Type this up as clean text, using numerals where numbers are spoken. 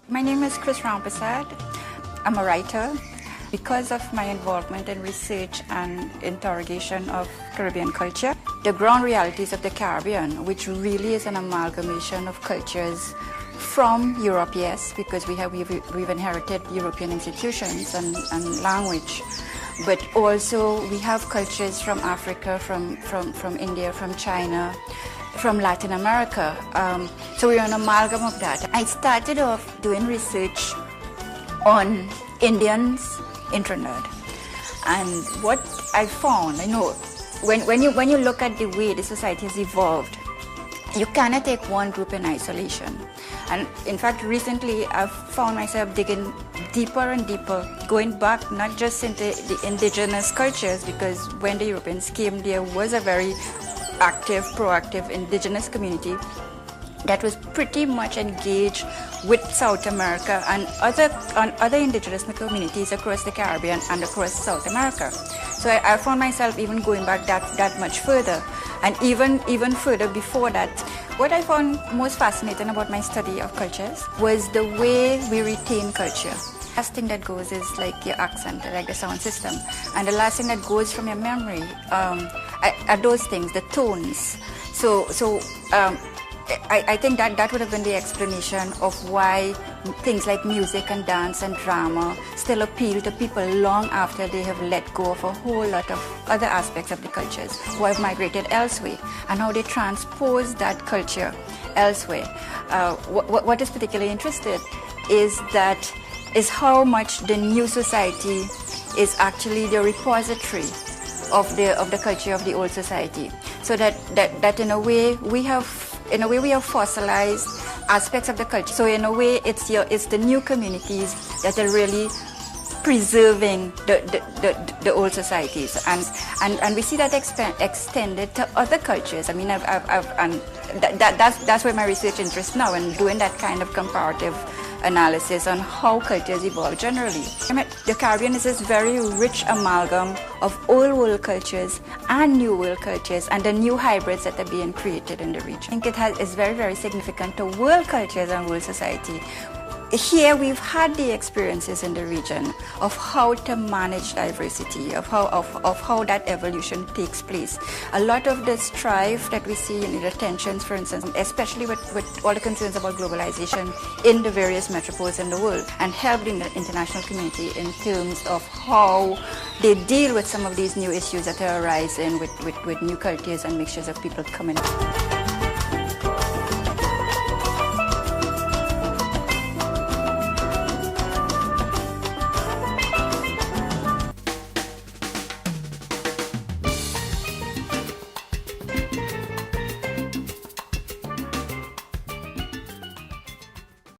My name is KRIS Rampersad. I'm a writer. Because of my involvement in research and interrogation of Caribbean culture, the ground realities of the Caribbean, which really is an amalgamation of cultures from Europe, yes, because we've inherited European institutions and language, but also we have cultures from Africa, from India, from China, from Latin America. So we're an amalgam of that. I started off doing research on Indians internet, and what I found, when you look at the way the society has evolved, you cannot take one group in isolation. And in fact, recently I've found myself digging deeper and deeper, going back not just into the indigenous cultures, because when the Europeans came, there was a very active, proactive indigenous community that was pretty much engaged with South America and other indigenous communities across the Caribbean and across South America. So I found myself even going back that much further, and even further before that. What I found most fascinating about my study of cultures was the way we retain culture. The last thing that goes is like your accent, like the sound system, and the last thing that goes from your memory are those things, the tones. I think that would have been the explanation of why things like music and dance and drama still appeal to people long after they have let go of a whole lot of other aspects of the cultures who have migrated elsewhere, and how they transpose that culture elsewhere. What is particularly interesting is how much the new society is actually the repository of the culture of the old society. So that in a way we have fossilized aspects of the culture. So in a way, it's the new communities that are really preserving the old societies, and we see that extended to other cultures. I mean, that's where my research interests now, and doing that kind of comparative analysis on how cultures evolve generally. The Caribbean is this very rich amalgam of old world cultures and new world cultures, and the new hybrids that are being created in the region. I think is very, very significant to world cultures and world society. Here we've had the experiences in the region of how to manage diversity, of how that evolution takes place. A lot of the strife that we see in the tensions, for instance, especially with all the concerns about globalization in the various metropoles in the world, and help the international community in terms of how they deal with some of these new issues that are arising with new cultures and mixtures of people coming up.